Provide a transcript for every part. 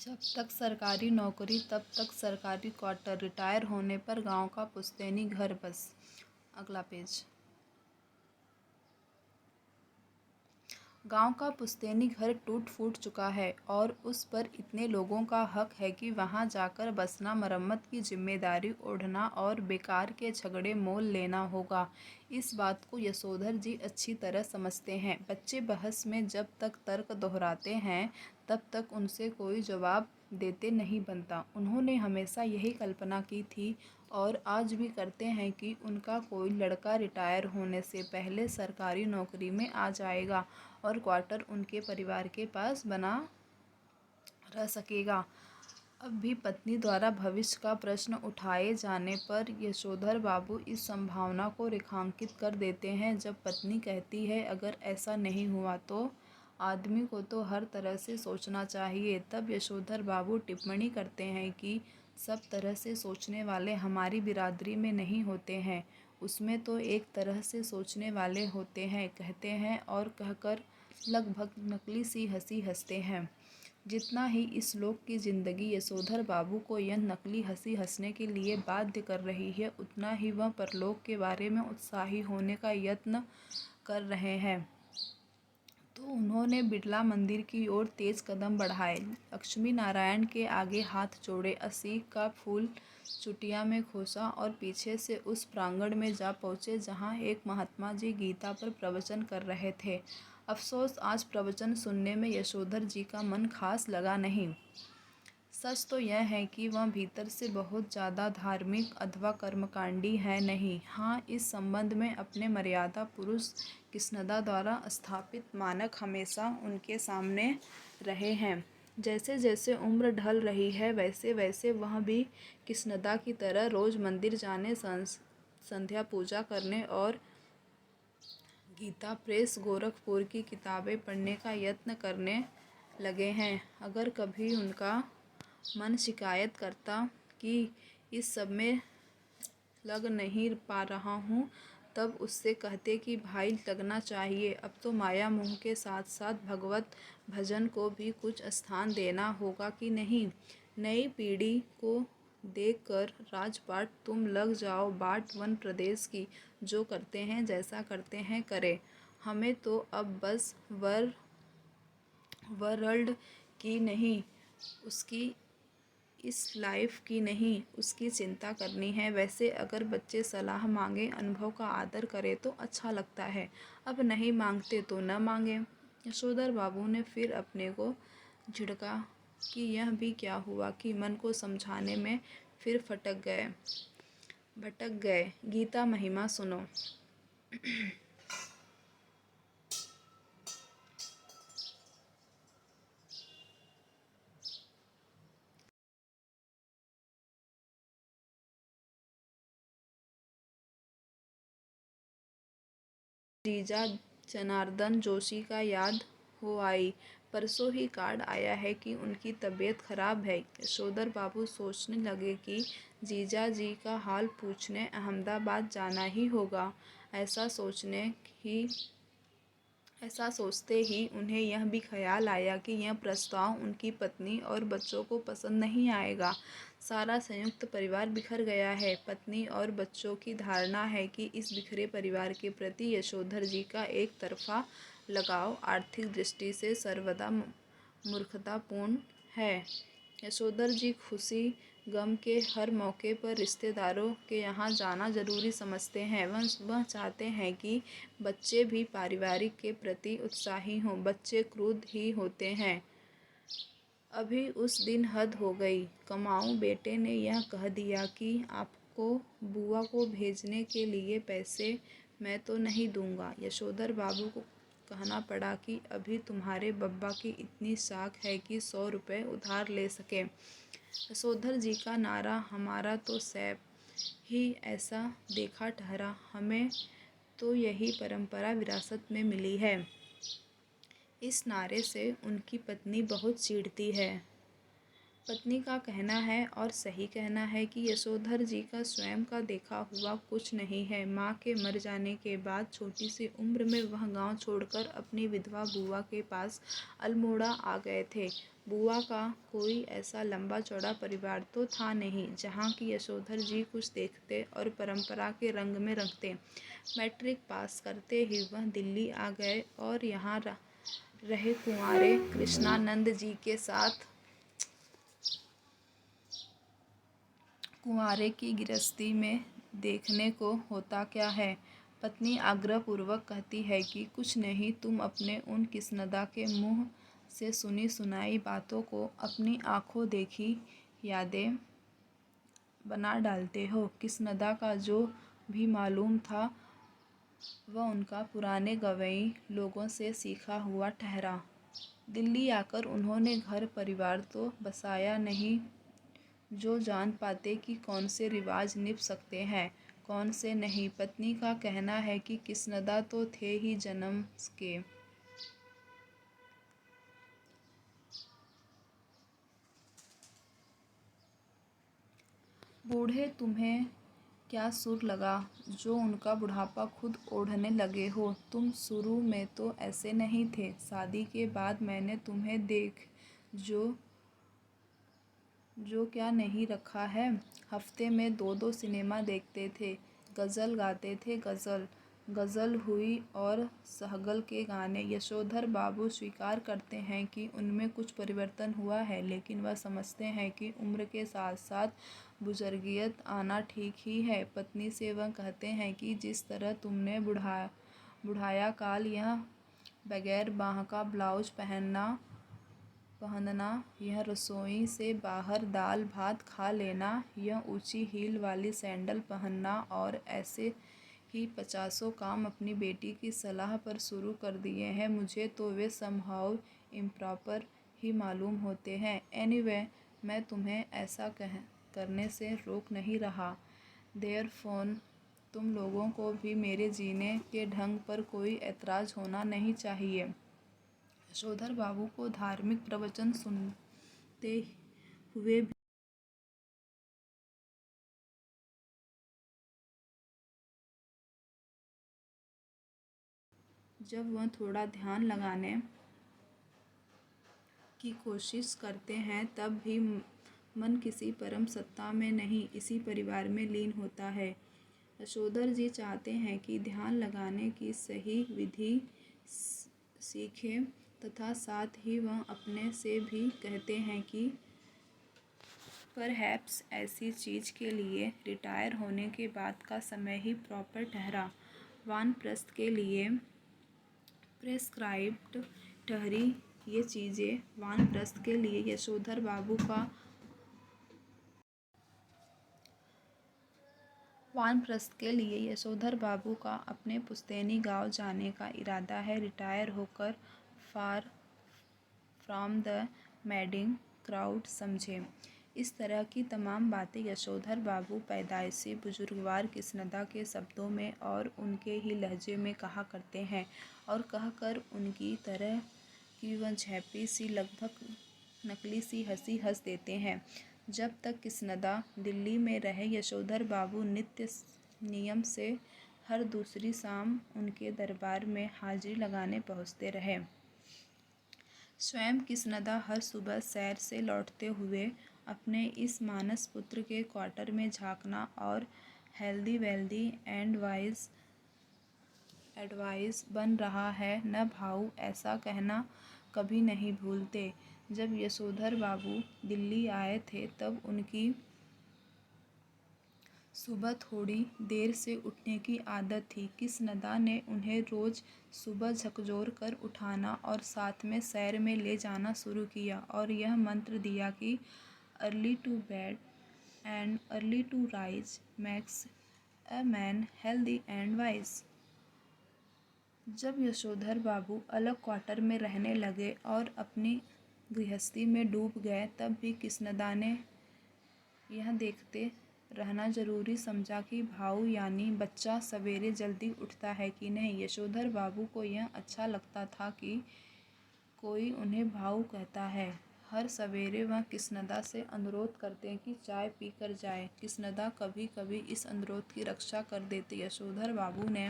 जब तक सरकारी नौकरी तब तक सरकारी क्वार्टर, रिटायर होने पर गांव का पुश्तैनी घर बस। अगला पेज। गांव का पुश्तैनी घर टूट फूट चुका है और उस पर इतने लोगों का हक है कि वहां जाकर बसना, मरम्मत की जिम्मेदारी ओढ़ना और बेकार के झगड़े मोल लेना होगा। इस बात को यशोधर जी अच्छी तरह समझते हैं। बच्चे बहस में जब तक तर्क दोहराते हैं तब तक उनसे कोई जवाब देते नहीं बनता। उन्होंने हमेशा यही कल्पना की थी और आज भी करते हैं कि उनका कोई लड़का रिटायर होने से पहले सरकारी नौकरी में आ जाएगा और क्वार्टर उनके परिवार के पास बना रह सकेगा। अब भी पत्नी द्वारा भविष्य का प्रश्न उठाए जाने पर यशोधर बाबू इस संभावना को रेखांकित कर देते हैं। जब पत्नी कहती है अगर ऐसा नहीं हुआ तो आदमी को तो हर तरह से सोचना चाहिए, तब यशोधर बाबू टिप्पणी करते हैं कि सब तरह से सोचने वाले हमारी बिरादरी में नहीं होते हैं, उसमें तो एक तरह से सोचने वाले होते हैं, कहते हैं और कहकर लगभग नकली सी हंसी हंसते हैं। जितना ही इस लोक की जिंदगी यशोधर बाबू को यह नकली हंसी हंसने के लिए बाध्य कर रही है, उतना ही वह परलोक के बारे में उत्साही होने का यत्न कर रहे हैं। तो उन्होंने बिड़ला मंदिर की ओर तेज कदम बढ़ाए, लक्ष्मी नारायण के आगे हाथ जोड़े, अस्सी का फूल चुटिया में खोसा और पीछे से उस प्रांगण में जा पहुँचे जहाँ एक महात्मा जी गीता पर प्रवचन कर रहे थे। अफसोस आज प्रवचन सुनने में यशोधर जी का मन खास लगा नहीं। सच तो यह है कि वह भीतर से बहुत ज़्यादा धार्मिक अथवा कर्मकांडी है नहीं। हाँ, इस संबंध में अपने मर्यादा पुरुष कृष्णदा द्वारा स्थापित मानक हमेशा उनके सामने रहे हैं। जैसे जैसे उम्र ढल रही है वैसे वैसे वह भी कृष्णदा की तरह रोज़ मंदिर जाने, संध्या पूजा करने और गीता प्रेस गोरखपुर की किताबें पढ़ने का यत्न करने लगे हैं। अगर कभी उनका मन शिकायत करता कि इस सब में लग नहीं पा रहा हूँ, तब उससे कहते कि भाई लगना चाहिए। अब तो माया मोह के साथ साथ भगवत भजन को भी कुछ स्थान देना होगा कि नहीं। नई पीढ़ी को देखकर राजपाट तुम लग जाओ बाट वन प्रदेश की, जो करते हैं जैसा करते हैं करें। हमें तो अब बस वर्ल्ड की नहीं, उसकी इस लाइफ की नहीं, उसकी चिंता करनी है। वैसे अगर बच्चे सलाह मांगे, अनुभव का आदर करें तो अच्छा लगता है, अब नहीं मांगते तो न मांगे। यशोधर बाबू ने फिर अपने को झिड़का कि यह भी क्या हुआ कि मन को समझाने में फिर भटक गए। गीता महिमा सुनो। जीजा जनार्दन जोशी का याद हो आई। परसों ही कार्ड आया है कि उनकी तबीयत खराब है। यशोधर बाबू सोचने लगे कि जीजा जी का हाल पूछने अहमदाबाद जाना ही होगा। ऐसा सोचते ही उन्हें यह भी ख्याल आया कि यह प्रस्ताव उनकी पत्नी और बच्चों को पसंद नहीं आएगा। सारा संयुक्त परिवार बिखर गया है। पत्नी और बच्चों की धारणा है कि इस बिखरे परिवार के प्रति यशोधर जी का एक तरफा लगाव आर्थिक दृष्टि से सर्वदा मूर्खतापूर्ण है। यशोधर जी खुशी गम के हर मौके पर रिश्तेदारों के यहाँ जाना जरूरी समझते हैं। वह चाहते हैं कि बच्चे भी पारिवारिक के प्रति उत्साही हों। बच्चे क्रुद्ध ही होते हैं। अभी उस दिन हद हो गई। कमाऊ बेटे ने यह कह दिया कि आपको बुआ को भेजने के लिए पैसे मैं तो नहीं दूंगा। यशोधर बाबू को कहना पड़ा कि अभी तुम्हारे बब्बा की इतनी साख है कि 100 रुपये उधार ले सके। यशोधर जी का नारा हमारा तो सैप ही ऐसा देखा ठहरा, हमें तो यही परंपरा विरासत में मिली है। इस नारे से उनकी पत्नी बहुत चिढ़ती है। पत्नी का कहना है और सही कहना है कि यशोधर जी का स्वयं का देखा हुआ कुछ नहीं है। माँ के मर जाने के बाद छोटी सी उम्र में वह गांव छोड़कर अपनी विधवा बुआ के पास अल्मोड़ा आ गए थे। बुआ का कोई ऐसा लंबा चौड़ा परिवार तो था नहीं जहाँ की यशोधर जी कुछ देखते और परंपरा के रंग में रंगते। मैट्रिक पास करते ही वह दिल्ली आ गए और यहाँ रहे कुंवारे कृष्णानंद जी के साथ। कुंवारे की गृहस्थी में देखने को होता क्या है। पत्नी आग्रहपूर्वक कहती है कि कुछ नहीं, तुम अपने उन किस्नदा के मुँह से सुनी सुनाई बातों को अपनी आँखों देखी यादें बना डालते हो। किस्नदा का जो भी मालूम था वह उनका पुराने गवई लोगों से सीखा हुआ ठहरा। दिल्ली आकर उन्होंने घर परिवार तो बसाया नहीं, जो जान पाते कि कौन से रिवाज निभ सकते हैं कौन से नहीं। पत्नी का कहना है कि किस्नदा तो थे ही जन्म के। बूढ़े तुम्हें क्या सुर लगा जो उनका बुढ़ापा खुद ओढ़ने लगे हो। तुम शुरू में तो ऐसे नहीं थे। शादी के बाद मैंने तुम्हें देख जो क्या नहीं रखा है। हफ्ते में 2-2 सिनेमा देखते थे, गज़ल गाते थे। गज़ल हुई और सहगल के गाने। यशोधर बाबू स्वीकार करते हैं कि उनमें कुछ परिवर्तन हुआ है, लेकिन वह समझते हैं कि उम्र के साथ साथ बुजुर्गियत आना ठीक ही है। पत्नी से वह कहते हैं कि जिस तरह तुमने बुढ़ाया काल यह बगैर बाँह का ब्लाउज पहनना, यह रसोई से बाहर दाल भात खा लेना, यह ऊंची हील वाली सैंडल पहनना और ऐसे ही 50 काम अपनी बेटी की सलाह पर शुरू कर दिए हैं। मुझे तो वे समहाउ इम्प्रॉपर ही मालूम होते हैं। एनीवे, मैं तुम्हें ऐसा करने से रोक नहीं रहा। देयरफॉर तुम लोगों को भी मेरे जीने के ढंग पर कोई ऐतराज़ होना नहीं चाहिए। यशोधर बाबू को धार्मिक प्रवचन सुनते हुए भी जब वह थोड़ा ध्यान लगाने की कोशिश करते हैं तब भी मन किसी परम सत्ता में नहीं, इसी परिवार में लीन होता है। यशोधर जी चाहते हैं कि ध्यान लगाने की सही विधि सीखें तथा साथ ही वह अपने से भी कहते हैं कि परहैप्स ऐसी चीज़ के लिए रिटायर होने के बाद का समय ही प्रॉपर ठहरा। वानप्रस्थ के लिए प्रेस्क्राइब्ड ठहरी ये चीज़ें। वानप्रस्थ के लिए यशोधर बाबू का वानप्रस्थ के लिए यशोधर बाबू का अपने पुश्तैनी गांव जाने का इरादा है। रिटायर होकर far from the madding crowd समझे। इस तरह की तमाम बातें यशोधर बाबू पैदाइशी बुजुर्गवार किस्नदा के शब्दों में और उनके ही लहजे में कहा करते हैं और कहकर उनकी तरह की वह झैपी सी लगभग नकली सी हंसी हंस देते हैं। जब तक किस्नदा दिल्ली में रहे यशोधर बाबू नित्य नियम से हर दूसरी शाम उनके दरबार में हाजिरी लगाने पहुँचते रहे। स्वयं किस्नदा हर सुबह सैर से लौटते हुए अपने इस मानस पुत्र के क्वार्टर में झांकना और healthy wealthy and wise advice बन रहा है न भाऊ, ऐसा कहना कभी नहीं भूलते। जब यशोधर बाबू दिल्ली आए थे तब उनकी सुबह थोड़ी देर से उठने की आदत थी। किस्नदा ने उन्हें रोज़ सुबह झकझोर कर उठाना और साथ में सैर में ले जाना शुरू किया और यह मंत्र दिया कि early to bed and early to rise makes a man healthy and wise. जब यशोधर बाबू अलग क्वार्टर में रहने लगे और अपनी गृहस्थी में डूब गए तब भी किस्नदा ने यह देखते रहना जरूरी समझा कि भाऊ यानी बच्चा सवेरे जल्दी उठता है कि नहीं। यशोधर बाबू को यह अच्छा लगता था कि कोई उन्हें भाऊ कहता है। हर सवेरे वह कृष्णदा से अनुरोध करते कि चाय पीकर जाए। कृष्णदा कभी कभी इस अनुरोध की रक्षा कर देती। यशोधर बाबू ने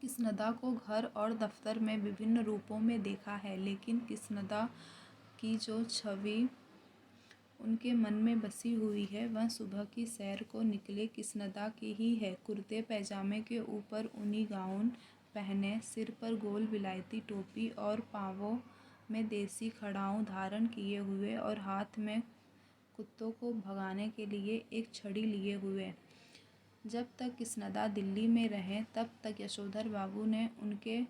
कृष्णदा को घर और दफ्तर में विभिन्न रूपों में देखा है, लेकिन कृष्णदा की जो छवि उनके मन में बसी हुई है वह सुबह की सैर को निकले कृष्णदा की ही है। कुर्ते पैजामे के ऊपर ऊनी गाउन पहने, सिर पर गोल विलायती टोपी और पांवों में देसी खड़ाऊँ धारण किए हुए और हाथ में कुत्तों को भगाने के लिए एक छड़ी लिए हुए। जब तक कृष्णदा दिल्ली में रहे तब तक यशोधर बाबू ने उनके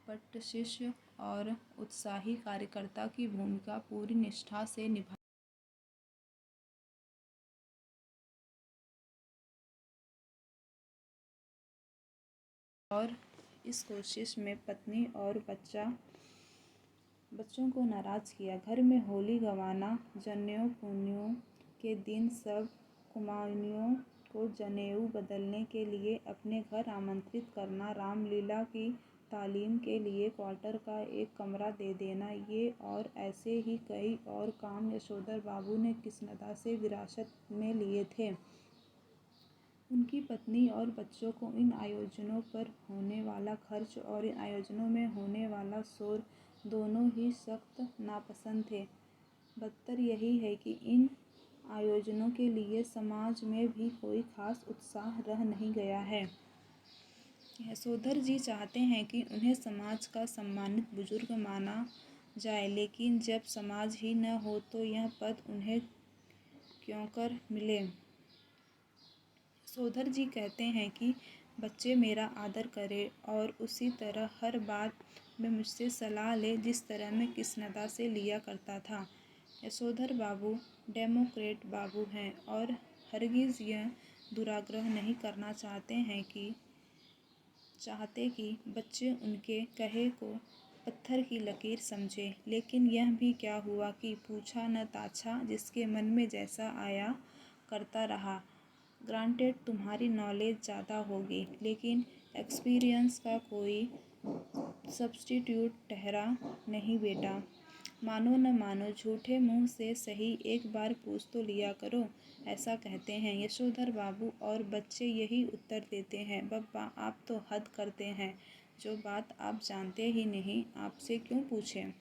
पट्ट शिष्य और उत्साही कार्यकर्ता की भूमिका पूरी निष्ठा से निभाई और इस कोशिश में पत्नी और बच्चों को नाराज़ किया। घर में होली गंवाना, जनेऊ पुन्नियों के दिन सब कुमाऊनियों को जनेऊ बदलने के लिए अपने घर आमंत्रित करना, रामलीला की तालीम के लिए क्वार्टर का एक कमरा दे देना, ये और ऐसे ही कई और काम यशोधर बाबू ने कृष्णदा से विरासत में लिए थे। उनकी पत्नी और बच्चों को इन आयोजनों पर होने वाला खर्च और इन आयोजनों में होने वाला शोर दोनों ही सख्त नापसंद थे। बदतर यही है कि इन आयोजनों के लिए समाज में भी कोई खास उत्साह रह नहीं गया है। यशोधर जी चाहते हैं कि उन्हें समाज का सम्मानित बुजुर्ग माना जाए, लेकिन जब समाज ही न हो तो यह पद उन्हें क्यों कर मिले। यशोधर जी कहते हैं कि बच्चे मेरा आदर करें और उसी तरह हर बात में मुझसे सलाह ले जिस तरह मैं कृष्णदा से लिया करता था। यशोधर बाबू डेमोक्रेट बाबू हैं और हरगिज़ यह दुराग्रह नहीं करना चाहते कि बच्चे उनके कहे को पत्थर की लकीर समझे। लेकिन यह भी क्या हुआ कि पूछा न ताछा, जिसके मन में जैसा आया करता रहा। ग्रांटेड तुम्हारी नॉलेज ज़्यादा होगी, लेकिन एक्सपीरियंस का कोई सब्स्टिट्यूट ठहरा नहीं बेटा। मानो न मानो, झूठे मुंह से सही एक बार पूछ तो लिया करो, ऐसा कहते हैं यशोधर बाबू और बच्चे यही उत्तर देते हैं। बब्बा आप तो हद करते हैं, जो बात आप जानते ही नहीं आपसे क्यों पूछें।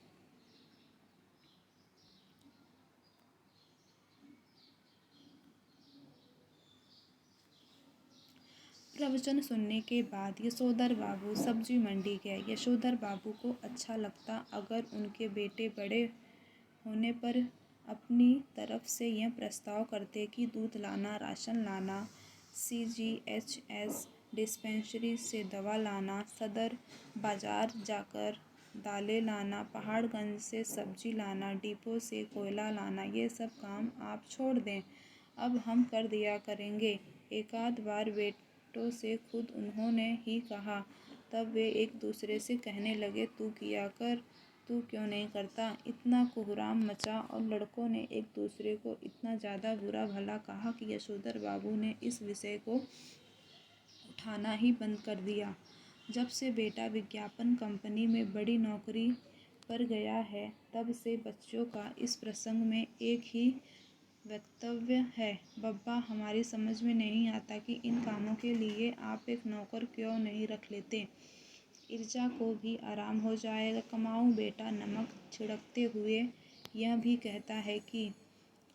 प्रवचन सुनने के बाद यशोधर बाबू सब्जी मंडी गए। यशोधर बाबू को अच्छा लगता अगर उनके बेटे बड़े होने पर अपनी तरफ से यह प्रस्ताव करते कि दूध लाना, राशन लाना, CGHS डिस्पेंसरी से दवा लाना, सदर बाजार जाकर दालें लाना, पहाड़गंज से सब्जी लाना, डिपो से कोयला लाना, ये सब काम आप छोड़ दें, अब हम कर दिया करेंगे। एकाध बार बेटों से खुद उन्होंने ही कहा, तब वे एक दूसरे से कहने लगे, तू किया कर, तू क्यों नहीं करता। इतना कोहराम मचा और लड़कों ने एक दूसरे को इतना ज़्यादा बुरा भला कहा कि यशोधर बाबू ने इस विषय को उठाना ही बंद कर दिया। जब से बेटा विज्ञापन कंपनी में बड़ी नौकरी पर गया है, तब से बच्चों का इस प्रसंग में एक ही वक्तव्य है, बब्बा हमारी समझ में नहीं आता कि इन कामों के लिए आप एक नौकर क्यों नहीं रख लेते, इर्जा को भी आराम हो जाएगा। कमाऊँ बेटा, नमक छिड़कते हुए यह भी कहता है कि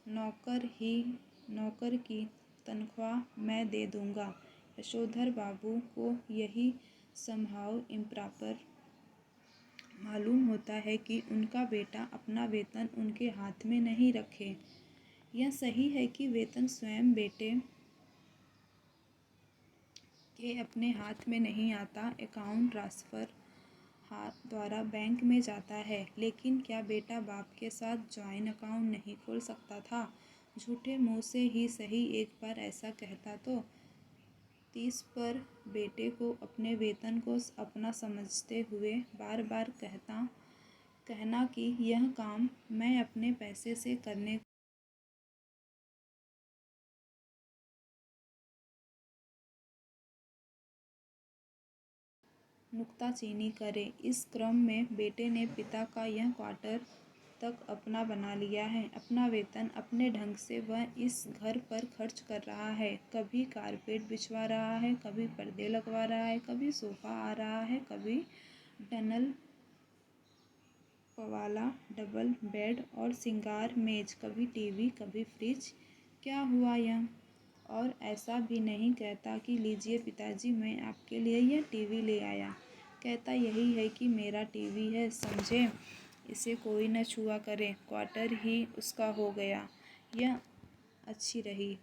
नौकर की तनख्वाह मैं दे दूँगा। यशोधर बाबू को यही समहाउ इम्प्रॉपर मालूम होता है कि उनका बेटा अपना वेतन उनके हाथ में नहीं रखे। यह सही है कि वेतन स्वयं बेटे के अपने हाथ में नहीं आता, अकाउंट ट्रांसफ़र द्वारा बैंक में जाता है, लेकिन क्या बेटा बाप के साथ जॉइंट अकाउंट नहीं खोल सकता था। झूठे मुंह से ही सही एक बार ऐसा कहता तो 30 पर बेटे को अपने वेतन को अपना समझते हुए बार बार कहना कि यह काम मैं अपने पैसे से करने नुक्ताचीनी करे। इस क्रम में बेटे ने पिता का यह क्वार्टर तक अपना बना लिया है। अपना वेतन अपने ढंग से वह इस घर पर खर्च कर रहा है। कभी कारपेट बिछवा रहा है, कभी पर्दे लगवा रहा है, कभी सोफा आ रहा है, कभी डनल वाला डबल बेड और सिंगार मेज, कभी टीवी, कभी फ्रिज। क्या हुआ यह? और ऐसा भी नहीं कहता कि लीजिए पिताजी, मैं आपके लिए यह टीवी ले आया। कहता यही है कि मेरा टीवी है, समझे, इसे कोई न छुआ करे। क्वार्टर ही उसका हो गया। यह अच्छी रही।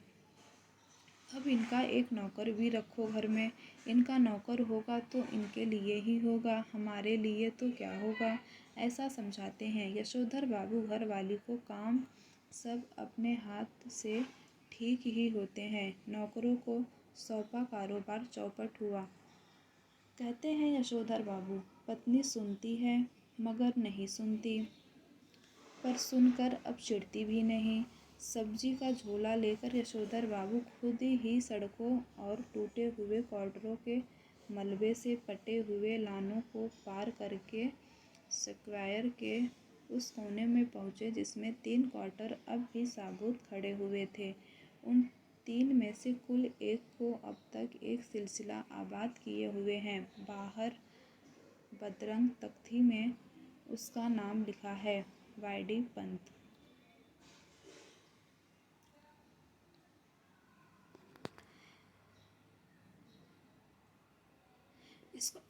अब इनका एक नौकर भी रखो घर में। इनका नौकर होगा तो इनके लिए ही होगा, हमारे लिए तो क्या होगा, ऐसा समझाते हैं यशोधर बाबू। घर वाली को काम सब अपने हाथ से ठीक ही होते हैं। नौकरों को सौंपा कारोबार चौपट हुआ, कहते हैं यशोधर बाबू। पत्नी सुनती है मगर नहीं सुनती, पर सुनकर अब चिढ़ती भी नहीं। सब्जी का झोला लेकर यशोधर बाबू खुद ही सड़कों और टूटे हुए क्वार्टरों के मलबे से पटे हुए लानों को पार करके स्क्वायर के उस कोने में पहुँचे जिसमें 3 क्वार्टर अब भी साबुत खड़े हुए थे। उन 3 में से कुल एक को अब तक एक सिलसिला आबाद किए हुए हैं। बाहर बदरंग तख्ती में उसका नाम लिखा है, वाईडी पंत।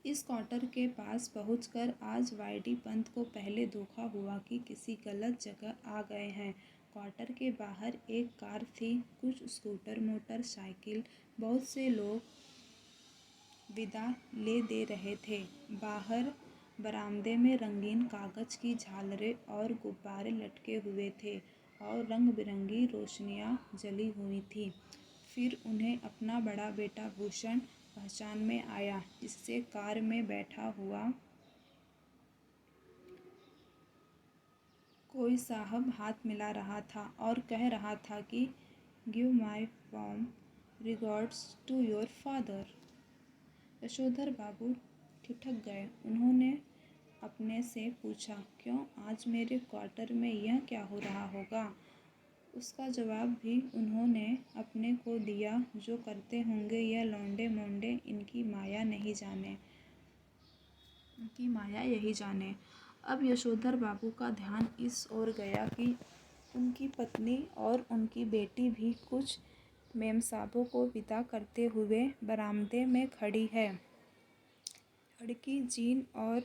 इस क्वार्टर के पास पहुंचकर आज वाईडी पंत को पहले धोखा हुआ कि किसी गलत जगह आ गए हैं। क्वार्टर के बाहर एक कार थी, कुछ स्कूटर, मोटरसाइकिल, बहुत से लोग विदा ले दे रहे थे। बाहर बरामदे में रंगीन कागज की झालरें और गुब्बारे लटके हुए थे और रंग बिरंगी रोशनियां जली हुई थी। फिर उन्हें अपना बड़ा बेटा भूषण पहचान में आया, जिससे कार में बैठा हुआ कोई साहब हाथ मिला रहा था और कह रहा था कि give my warm regards to your father. Yashodhar Babu ठिठक गए। उन्होंने अपने से पूछा, क्यों, आज मेरे क्वार्टर में यह क्या हो रहा होगा? उसका जवाब भी उन्होंने अपने को दिया, जो करते होंगे यह लौंडे मोंडे, इनकी माया नहीं जाने, इनकी माया यही जाने। अब यशोधर बाबू का ध्यान इस ओर गया कि उनकी पत्नी और उनकी बेटी भी कुछ मेमसाबों को विदा करते हुए बरामदे में खड़ी है। लड़की जीन और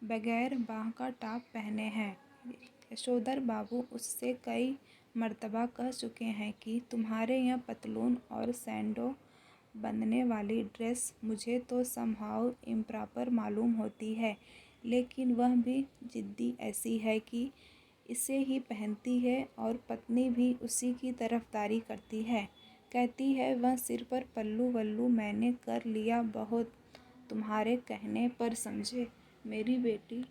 बगैर बाह का टॉप पहने हैं। यशोधर बाबू उससे कई मर्तबा कह चुके हैं कि तुम्हारे यह पतलून और सैंडो बंधने वाली ड्रेस मुझे तो समहाउ इम्प्रॉपर मालूम होती है, लेकिन वह भी जिद्दी ऐसी है कि इसे ही पहनती है और पत्नी भी उसी की तरफदारी करती है। कहती है वह सिर पर पल्लू वल्लू मैंने कर लिया बहुत तुम्हारे कहने पर, समझे। मेरी बेटी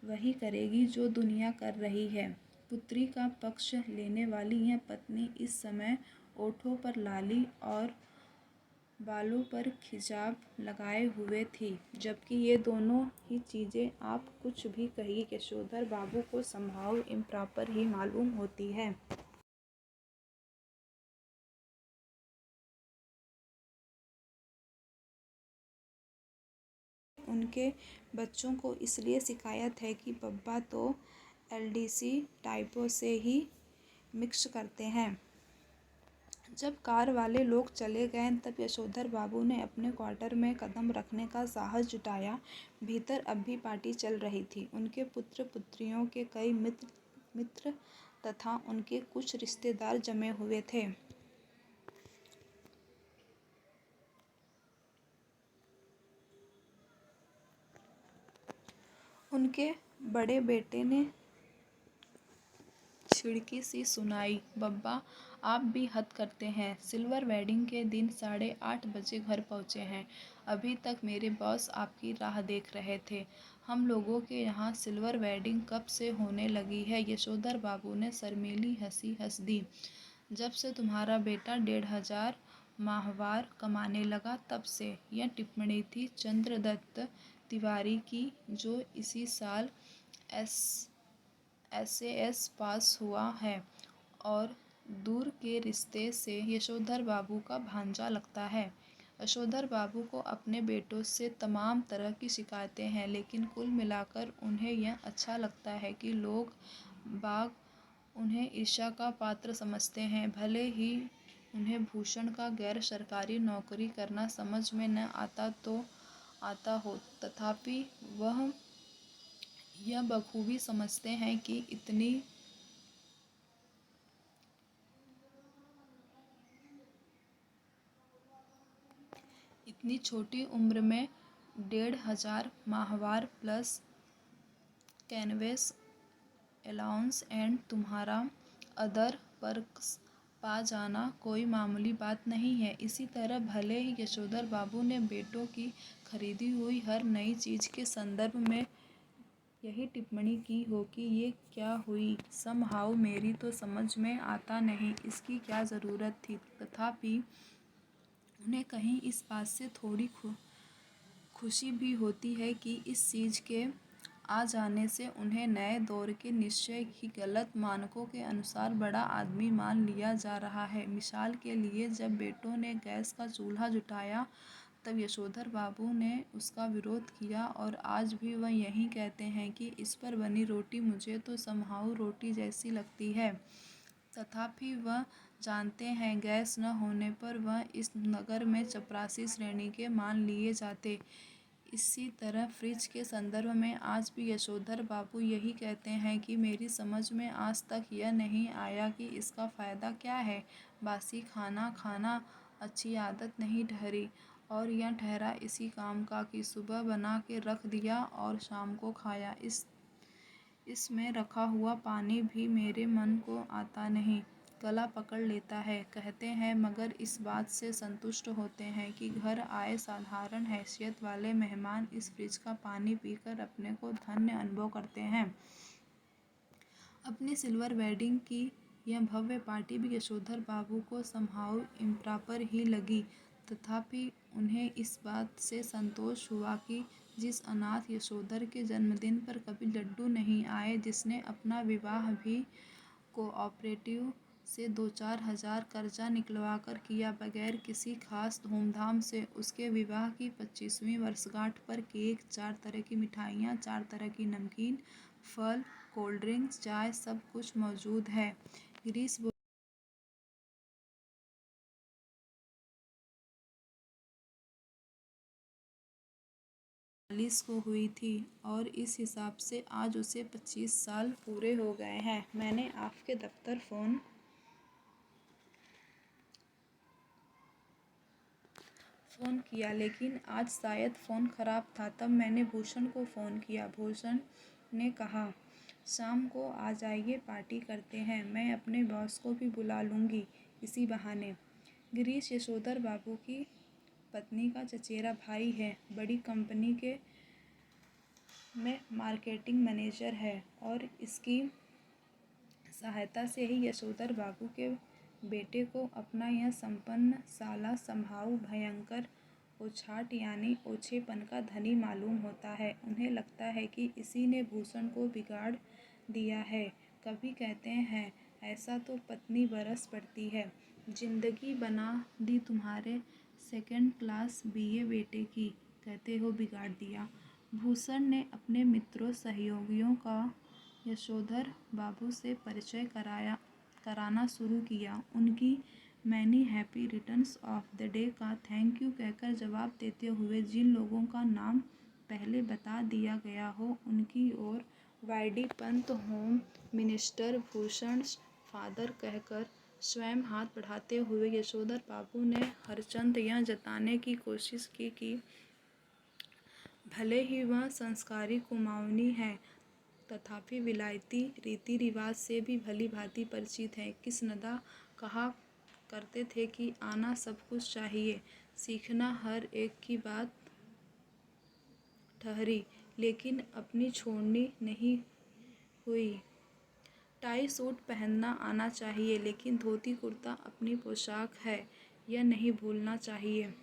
वही करेगी जो दुनिया कर रही है। पुत्री का पक्ष लेने वाली यह पत्नी इस समय ओठों पर लाली और बालों पर खिजाब लगाए हुए थी, जबकि ये दोनों ही चीज़ें आप कुछ भी कहिए यशोधर बाबू को समहाउ इम्प्रॉपर ही मालूम होती है। उनके बच्चों को इसलिए शिकायत है कि पब्बा तो एलडीसी टाइपों से ही मिक्स करते हैं। जब कार वाले लोग चले गए तब यशोधर बाबू ने अपने क्वार्टर में कदम रखने का साहस जुटाया। भीतर अब भी पार्टी चल रही थी। उनके पुत्र पुत्रियों के कई मित्र तथा उनके कुछ रिश्तेदार जमे हुए थे। उनके बड़े बेटे ने छिड़की सी सुनाई, बब्बा आप भी हद करते हैं। सिल्वर वेडिंग के दिन 8:30 बजे घर पहुंचे हैं। अभी तक मेरे बॉस आपकी राह देख रहे थे। हम लोगों के यहाँ सिल्वर वेडिंग कब से होने लगी है? यशोधर बाबू ने शर्मीली हंसी हंस दी। जब से तुम्हारा बेटा 1500 माहवार कमाने लगा तब से। यह टिप्पणी थी चंद्रदत्त तिवारी की, जो इसी साल SAS पास हुआ है और दूर के रिश्ते से यशोधर बाबू का भांजा लगता है। यशोधर बाबू को अपने बेटों से तमाम तरह की शिकायतें हैं, लेकिन कुल मिलाकर उन्हें यह अच्छा लगता है कि लोग बाग उन्हें ईर्ष्या का पात्र समझते हैं। भले ही उन्हें भूषण का गैर सरकारी नौकरी करना समझ में न आता हो, तथापि वह यह बखूबी समझते हैं कि इतनी छोटी उम्र में 1,500 माहवार प्लस कैनवेस अलाउंस एंड तुम्हारा अदर पर्क्स पा जाना कोई मामूली बात नहीं है। इसी तरह भले ही यशोधर बाबू ने बेटों की खरीदी हुई हर नई चीज़ के संदर्भ में यही टिप्पणी की हो कि ये क्या हुई, समहाउ मेरी तो समझ में आता नहीं, इसकी क्या ज़रूरत थी, तथापि उन्हें कहीं इस बात से थोड़ी खुशी भी होती है कि इस चीज़ के आ जाने से उन्हें नए दौर के निश्चय ही गलत मानकों के अनुसार बड़ा आदमी मान लिया जा रहा है। मिसाल के लिए, जब बेटों ने गैस का चूल्हा जुटाया तब यशोधर बाबू ने उसका विरोध किया और आज भी वह यही कहते हैं कि इस पर बनी रोटी मुझे तो समहाउ रोटी जैसी लगती है। तथापि वह जानते हैं गैस न होने पर वह इस नगर में चपरासी श्रेणी के मान लिए जाते। इसी तरह फ्रिज के संदर्भ में आज भी यशोधर बाबू यही कहते हैं कि मेरी समझ में आज तक यह नहीं आया कि इसका फ़ायदा क्या है। बासी खाना खाना अच्छी आदत नहीं ठहरी, और यह ठहरा इसी काम का कि सुबह बना के रख दिया और शाम को खाया। इसमें रखा हुआ पानी भी मेरे मन को आता नहीं, गला पकड़ लेता है, कहते हैं, मगर इस बात से संतुष्ट होते हैं कि घर आए साधारण हैसियत वाले मेहमान इस फ्रिज का पानी पीकर अपने को धन्य अनुभव करते हैं। अपनी सिल्वर वेडिंग की यह भव्य पार्टी भी यशोधर बाबू को समहाउ इम्प्रॉपर ही लगी, तथापि उन्हें इस बात से संतोष हुआ कि जिस अनाथ यशोधर के जन्मदिन पर कभी लड्डू नहीं आए, जिसने अपना विवाह भी कोऑपरेटिव से 2-4 हज़ार कर्जा निकलवा कर किया, बगैर किसी खास धूमधाम से, उसके विवाह की 25वीं वर्षगांठ पर केक, 4 तरह की मिठाइयाँ, 4 तरह की नमकीन, फल, कोल्ड ड्रिंक्स, चाय, सब कुछ मौजूद है। गिरीश चालीस को हुई थी और इस हिसाब से आज उसे 25 साल पूरे हो गए हैं। मैंने आपके दफ्तर फ़ोन किया, लेकिन आज शायद फ़ोन ख़राब था। तब मैंने भूषण को फ़ोन किया। भूषण ने कहा, शाम को आ जाइए, पार्टी करते हैं, मैं अपने बॉस को भी बुला लूँगी इसी बहाने। गिरीश यशोधर बाबू की पत्नी का चचेरा भाई है, बड़ी कंपनी में मार्केटिंग मैनेजर है, और इसकी सहायता से ही यशोधर बाबू के बेटे को अपना यह संपन्न साला समहाउ भयंकर ओछाट यानी ओछेपन का धनी मालूम होता है। उन्हें लगता है कि इसी ने भूषण को बिगाड़ दिया है। कभी कहते हैं, ऐसा तो पत्नी बरस पड़ती है, जिंदगी बना दी तुम्हारे 2nd क्लास BA बेटे की, कहते हो बिगाड़ दिया। भूषण ने अपने मित्रों सहयोगियों का यशोधर बाबू से परिचय कराना शुरू किया। उनकी many happy returns of the day का थैंक यू कहकर जवाब देते हुए जिन लोगों का नाम पहले बता दिया गया हो, उनकी ओर YD Pant home minister Bhushan father कहकर स्वयं हाथ बढ़ाते हुए यशोधर बाबू ने हरचंद यह जताने की कोशिश की कि भले ही वह संस्कारी कुमाऊनी है, तथापि विलायती रीति रिवाज से भी भली भांति परिचित है। कृष्णदा कहा करते थे कि आना सब कुछ चाहिए, सीखना हर एक की बात ठहरी, लेकिन अपनी छोड़नी नहीं हुई। टाई सूट पहनना आना चाहिए, लेकिन धोती कुर्ता अपनी पोशाक है। यह नहीं भूलना चाहिए।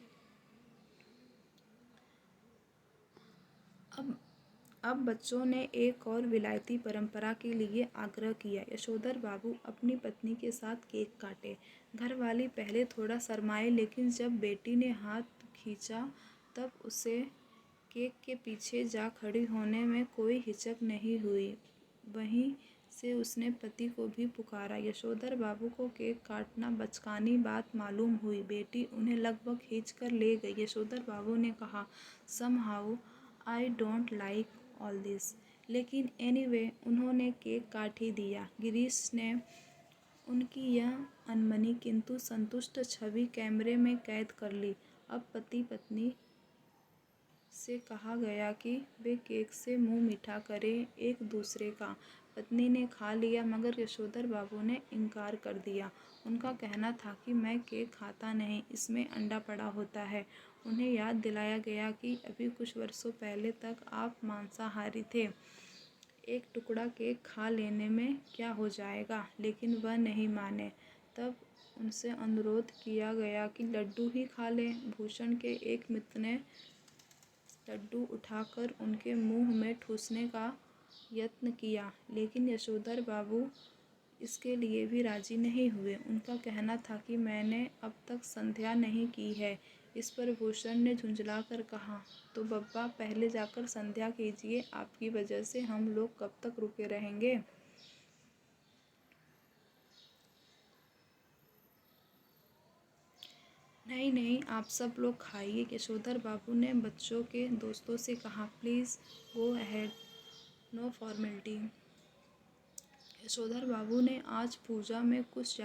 अब बच्चों ने एक और विलायती परंपरा के लिए आग्रह किया। यशोधर बाबू अपनी पत्नी के साथ केक काटे। घरवाली पहले थोड़ा शर्माए, लेकिन जब बेटी ने हाथ खींचा तब उसे केक के पीछे जा खड़ी होने में कोई हिचक नहीं हुई। वहीं से उसने पति को भी पुकारा। यशोधर बाबू को केक काटना बचकानी बात मालूम हुई। बेटी उन्हें लगभग खींच कर ले गई। यशोधर बाबू ने कहा, "Somehow I don't like all this." लेकिन एनीवे उन्होंने केक काट ही दिया। गिरीश ने उनकी यह अनमनी किंतु संतुष्ट छवि कैमरे में कैद कर ली। अब पति पत्नी से कहा गया कि वे केक से मुंह मीठा करें एक दूसरे का। पत्नी ने खा लिया, मगर यशोधर बाबू ने इनकार कर दिया। उनका कहना था कि मैं केक खाता नहीं, इसमें अंडा पड़ा होता है। उन्हें याद दिलाया गया कि अभी कुछ वर्षों पहले तक आप मांसाहारी थे। एक टुकड़ा केक खा लेने में क्या हो जाएगा, लेकिन वह नहीं माने। तब उनसे अनुरोध किया गया कि लड्डू ही खा लें। भूषण के एक मित्र ने लड्डू उठाकर उनके मुंह में ठूसने का यत्न किया, लेकिन यशोधर बाबू इसके लिए भी राजी नहीं हुए। उनका कहना था कि मैंने अब तक संध्या नहीं की है। इस पर भूषण ने झुंझलाकर कहा, तो बब्बा पहले जाकर संध्या कीजिए, आपकी वजह से हम लोग कब तक रुके रहेंगे। नहीं नहीं, आप सब लोग खाइए। यशोधर बाबू ने बच्चों के दोस्तों से कहा, please go ahead, no formality. Yashodhar Babu ने आज पूजा में कुछ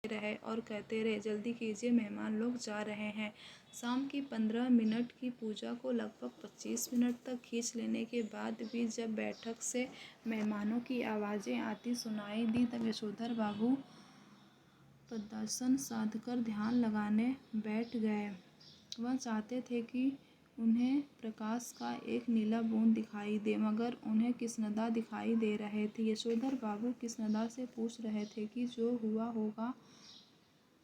रहे और कहते रहे, जल्दी कीजिए, मेहमान लोग जा रहे हैं। शाम की 15 मिनट की पूजा को लगभग 25 मिनट तक खींच लेने के बाद भी जब बैठक से मेहमानों की आवाज़ें आती सुनाई दी, तब यशोधर बाबू पद्मासन साधकर ध्यान लगाने बैठ गए। वह चाहते थे कि उन्हें प्रकाश का एक नीला बूंद दिखाई दे, मगर उन्हें कृष्णदा दिखाई दे रहे थे। यशोधर बाबू कृष्णदा से पूछ रहे थे कि जो हुआ होगा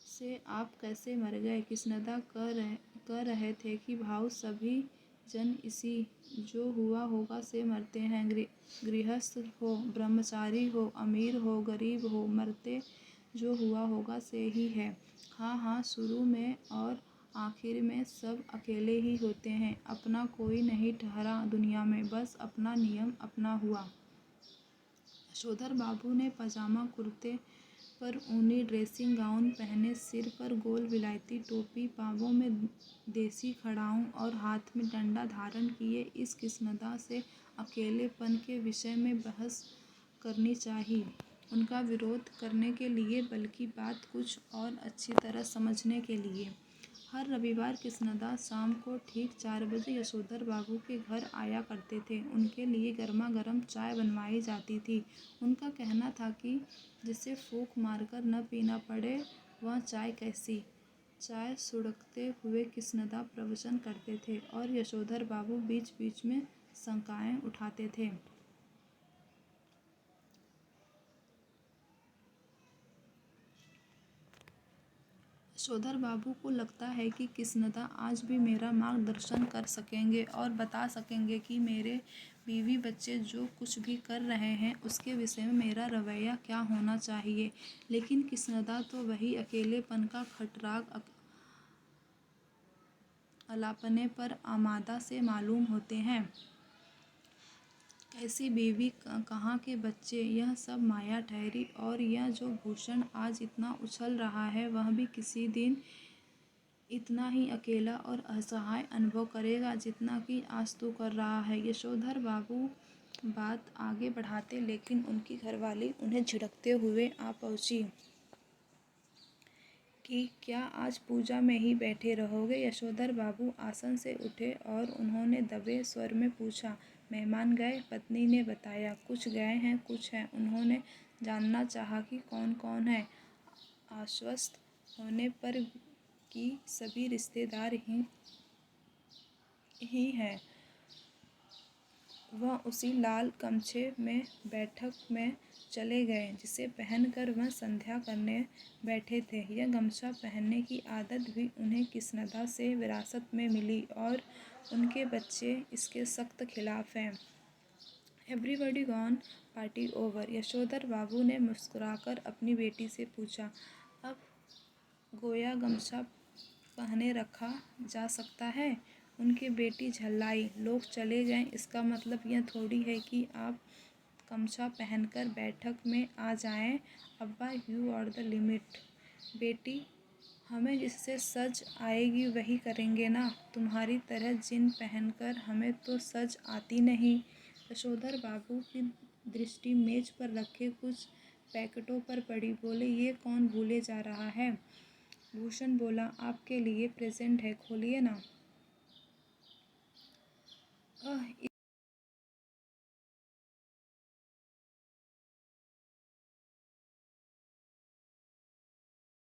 से आप कैसे मर गए। कृष्णदा कह रहे थे कि भाऊ, सभी जन इसी जो हुआ होगा से मरते हैं। गृहस्थ हो, ब्रह्मचारी हो, अमीर हो, गरीब हो, मरते जो हुआ होगा से ही है। हाँ हाँ, शुरू में और आखिर में सब अकेले ही होते हैं। अपना कोई नहीं ठहरा दुनिया में, बस अपना नियम अपना हुआ। यशोधर बाबू ने पजामा कुर्ते पर ऊनी ड्रेसिंग गाउन पहने, सिर पर गोल विलायती टोपी, पांवों में देसी खड़ाऊं और हाथ में डंडा धारण किए। इस कृष्णदा से अकेलेपन के विषय में बहस करनी चाहिए, उनका विरोध करने के लिए, बल्कि बात कुछ और अच्छी तरह समझने के लिए। हर रविवार कृष्णदा शाम को ठीक 4 बजे यशोधर बाबू के घर आया करते थे। उनके लिए गर्मा गर्म चाय बनवाई जाती थी। उनका कहना था कि जिसे फूंक मारकर न पीना पड़े, वह चाय कैसी। चाय सुड़कते हुए कृष्णदा प्रवचन करते थे और यशोधर बाबू बीच बीच में शंकाएं उठाते थे। यशोधर बाबू को लगता है कि कृष्णदा आज भी मेरा मार्गदर्शन कर सकेंगे और बता सकेंगे कि मेरे बीवी बच्चे जो कुछ भी कर रहे हैं उसके विषय में मेरा रवैया क्या होना चाहिए। लेकिन कृष्णदा तो वही अकेलेपन का खटराग अलापने पर आमादा से मालूम होते हैं। कैसी बीवी, कहाँ के बच्चे, यह सब माया ठहरी। और यह जो भूषण आज इतना उछल रहा है, वह भी किसी दिन इतना ही अकेला और असहाय अनुभव करेगा जितना कि आज तू कर रहा है। यशोधर बाबू बात आगे बढ़ाते, लेकिन उनकी घरवाली उन्हें झिड़कते हुए आ पहुंची कि क्या आज पूजा में ही बैठे रहोगे। यशोधर बाबू आसन से उठे और उन्होंने दबे स्वर में पूछा, मेहमान गए। पत्नी ने बताया, कुछ गए हैं, कुछ हैं। उन्होंने जानना चाहा कि कौन कौन है। आश्वस्त होने पर कि सभी रिश्तेदार ही हैं, वह उसी लाल गमछे में बैठक में चले गए जिसे पहनकर वह संध्या करने बैठे थे। यह गमछा पहनने की आदत भी उन्हें किस्नदा से विरासत में मिली और उनके बच्चे इसके सख्त खिलाफ हैं। Everybody gone, party over. Yashodhar Babu ने मुस्कुराकर अपनी बेटी से पूछा, अब गोया गमछा पहने रखा जा सकता है? उनकी बेटी झल्लाई, लोग चले गए इसका मतलब यह थोड़ी है कि आप गमछा पहनकर बैठक में आ जाएं। अब्बा, यू आर द लिमिट। बेटी, हमें जिससे सज आएगी वही करेंगे ना, तुम्हारी तरह जिन पहनकर हमें तो सज आती नहीं। यशोधर बाबू की दृष्टि मेज पर रखे कुछ पैकेटों पर पड़ी। बोले, ये कौन भूले जा रहा है? भूषण बोला, आपके लिए प्रेजेंट है, खोलिए ना।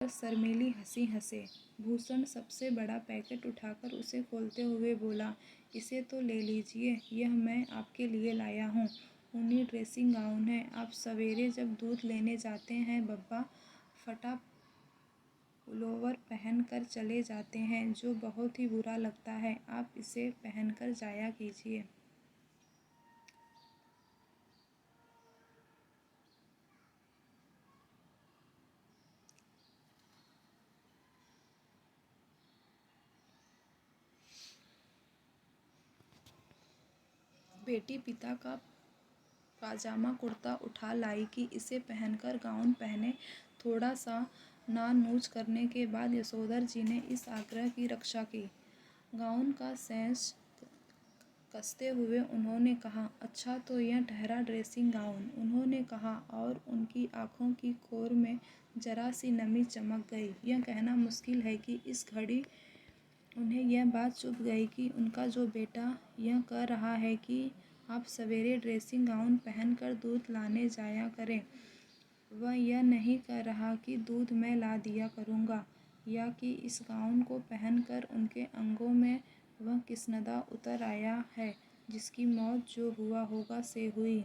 शर्मीली हंसी हंसे। भूषण सबसे बड़ा पैकेट उठाकर उसे खोलते हुए बोला, इसे तो ले लीजिए, यह मैं आपके लिए लाया हूँ। ऊनी ड्रेसिंग गाउन है। आप सवेरे जब दूध लेने जाते हैं बब्बा, फटा पुलोवर पहन कर चले जाते हैं जो बहुत ही बुरा लगता है। आप इसे पहनकर जाया कीजिए। बेटी पिता का पाजामा कुर्ता उठा लाई कि इसे पहनकर गाउन पहने। थोड़ा सा नानूच करने के बाद यशोधर जी ने इस आग्रह की रक्षा की। गाउन का सेंस कसते हुए उन्होंने कहा, अच्छा तो यह ठहरा ड्रेसिंग गाउन। उन्होंने कहा और उनकी आंखों की कोर में जरा सी नमी चमक गई। यह कहना मुश्किल है कि इस घड़ी उन्हें यह बात चुभ गई कि उनका जो बेटा यह कह रहा है कि आप सवेरे ड्रेसिंग गाउन पहनकर दूध लाने जाया करें, वह यह नहीं कह रहा कि दूध मैं ला दिया करूँगा या कि इस गाउन को पहनकर उनके अंगों में वह किस्नदा उतर आया है जिसकी मौत जो हुआ होगा से हुई।